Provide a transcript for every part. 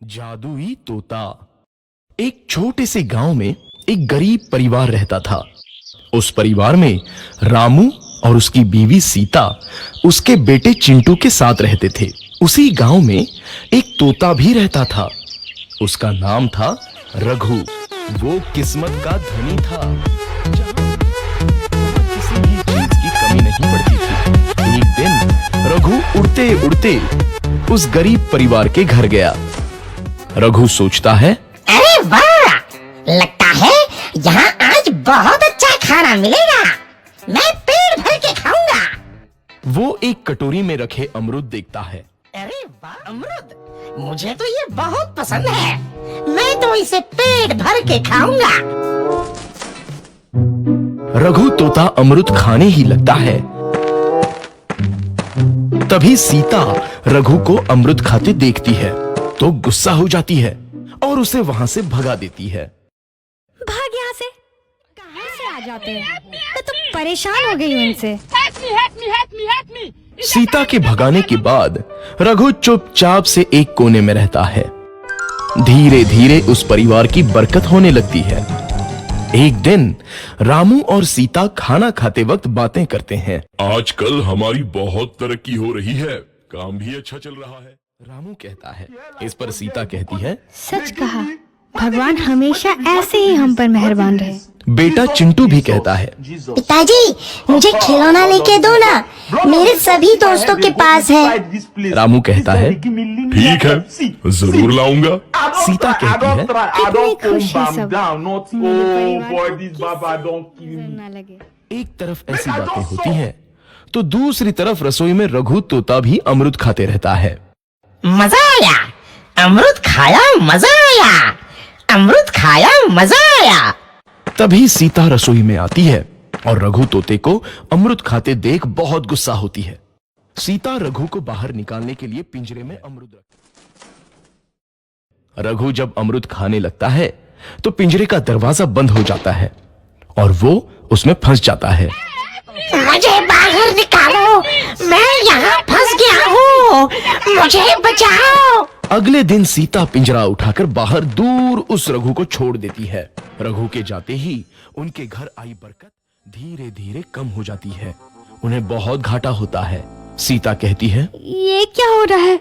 जादुई तोता। एक छोटे से गांव में एक गरीब परिवार रहता था। उस परिवार में रामू और उसकी बीवी सीता उसके बेटे चिंटू के साथ रहते थे। उसी गांव में एक तोता भी रहता था। उसका नाम था रघु। वो किस्मत का धनी था, जहां किसी भी चीज की कमी नहीं पड़ती थी। एक दिन रघु उड़ते उड़ते उस गरीब परिवार के घर गया। रघु सोचता है, अरे वाह, लगता है यहाँ आज बहुत अच्छा खाना मिलेगा। मैं पेट भर के खाऊंगा। वो एक कटोरी में रखे अमरूद देखता है। अरे वाह, अमरूद मुझे तो ये बहुत पसंद है। मैं तो इसे पेट भर के खाऊंगा। रघु तोता अमरूद खाने ही लगता है। तभी सीता रघु को अमरूद खाते देखती है तो गुस्सा हो जाती है और उसे वहां से भगा देती है। भाग यहाँ से, कहाँ से आ जाते हैं? मैं तो परेशान हो गई हूँ इनसे। सीता के भगाने के बाद रघु चुपचाप से एक कोने में रहता है। धीरे धीरे उस परिवार की बरकत होने लगती है। एक दिन रामू और सीता खाना खाते वक्त बातें करते हैं। आजकल हमारी बहुत तरक्की हो रही है, काम भी अच्छा चल रहा है। रामू कहता है। इस पर सीता कहती है, सच कहा, भगवान हमेशा ऐसे ही हम पर मेहरबान रहे। बेटा चिंटू भी कहता है, पिताजी मुझे खिलौना लेके दो ना, मेरे सभी दोस्तों के पास है। रामू कहता है, ठीक है, जरूर लाऊंगा। सीता कहती है, कितनी खुश है सब। मेरे परिवार को किसी नजर ना लगे। एक तरफ ऐसी बातें होती हैं तो दूसरी तरफ रसोई में रघु तोता भी अमरूद खाते रहता है। मजा आया, अमरूद खाया, मजा आया, अमरूद खाया, मजा आया। तभी सीता रसोई में आती है और रघु तोते को अमरूद खाते देख बहुत गुस्सा होती है। सीता रघु को बाहर निकालने के लिए पिंजरे में अमरूद रघु जब अमरूद खाने लगता है तो पिंजरे का दरवाजा बंद हो जाता है और वो उसमें फंस जाता है। मुझे बाहर निकालो, मैं यहाँ फंस गया हूँ, मुझे बचाओ। अगले दिन सीता पिंजरा उठाकर बाहर दूर उस रघु को छोड़ देती है। रघु के जाते ही उनके घर आई बरकत धीरे धीरे कम हो जाती है। उन्हें बहुत घाटा होता है। सीता कहती है, ये क्या हो रहा है?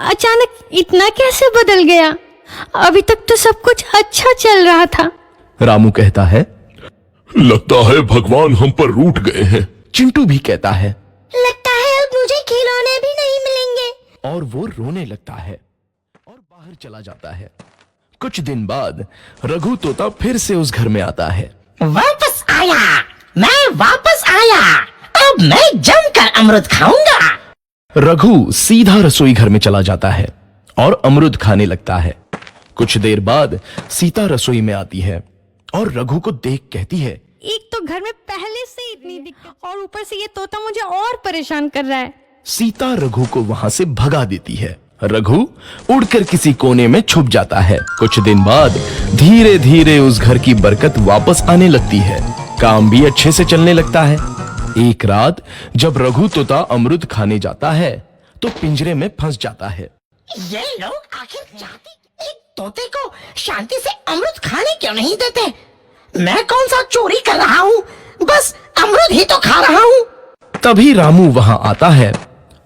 अचानक इतना कैसे बदल गया? अभी तक तो सब कुछ अच्छा चल रहा था। रामू कहता है, लगता है भगवान हम पर रूठ गए हैं। चिंटू भी कहता है, लगता है अब मुझे खिलौने भी नहीं मिलेंगे। और वो रोने लगता है और बाहर चला जाता है। कुछ दिन बाद रघु तोता फिर से उस घर में आता है। वापस आया, मैं वापस आया, अब मैं जमकर अमरूद खाऊंगा। रघु सीधा रसोई घर में चला जाता है और अमरूद खाने लगता है। कुछ देर बाद सीता रसोई में आती है और रघु को देख कहती है, एक तो घर में पहले से इतनी दिक्कत और ऊपर से ये तोता मुझे और परेशान कर रहा है। सीता रघु को वहां से भगा देती है। रघु उड़कर किसी कोने में छुप जाता है। कुछ दिन बाद धीरे धीरे उस घर की बरकत वापस आने लगती है। काम भी अच्छे से चलने लगता है। एक रात जब रघु तोता अमरूद खाने जाता है तो पिंजरे में फंस जाता है। ये लोग आखिर चाहते एक तोते को शांति से अमरूद खाने क्यों नहीं देते? मैं कौन सा चोरी कर रहा हूँ, बस अमरूद ही तो खा रहा हूँ। तभी रामू वहां आता है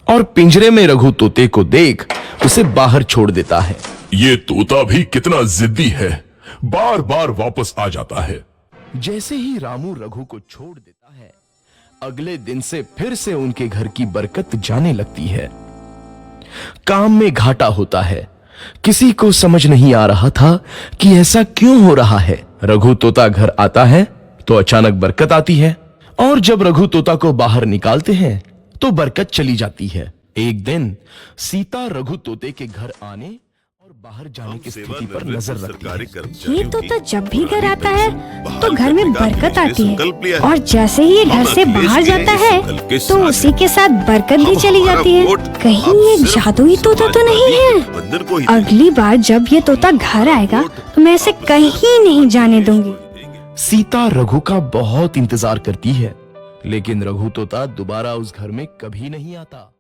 और पिंजरे में रघु तोते को देख उसे बाहर छोड़ देता है। ये तोता भी कितना जिद्दी है, बार बार वापस आ जाता है। जैसे ही रामू रघु को छोड़ देता है, अगले दिन से फिर से उनके घर की बरकत जाने लगती है। काम में घाटा होता है। किसी को समझ नहीं आ रहा था कि ऐसा क्यों हो रहा है। रघु तोता घर आता है तो अचानक बरकत आती है और जब रघु तोता को बाहर निकालते हैं तो बरकत चली जाती है। एक दिन सीता रघु तोते के घर आने और बाहर जाने की स्थिति पर नजर रखती है। ये तोता जब भी घर आता है तो घर में बरकत आती है और जैसे ही ये घर से बाहर जाता है तो उसी के साथ बरकत भी चली जाती है। कहीं ये जादुई तोता तो नहीं है? अगली बार जब ये तोता घर आएगा तो मैं इसे कहीं नहीं जाने दूंगी। सीता रघु का बहुत इंतजार करती है लेकिन रघु तोता दोबारा उस घर में कभी नहीं आता।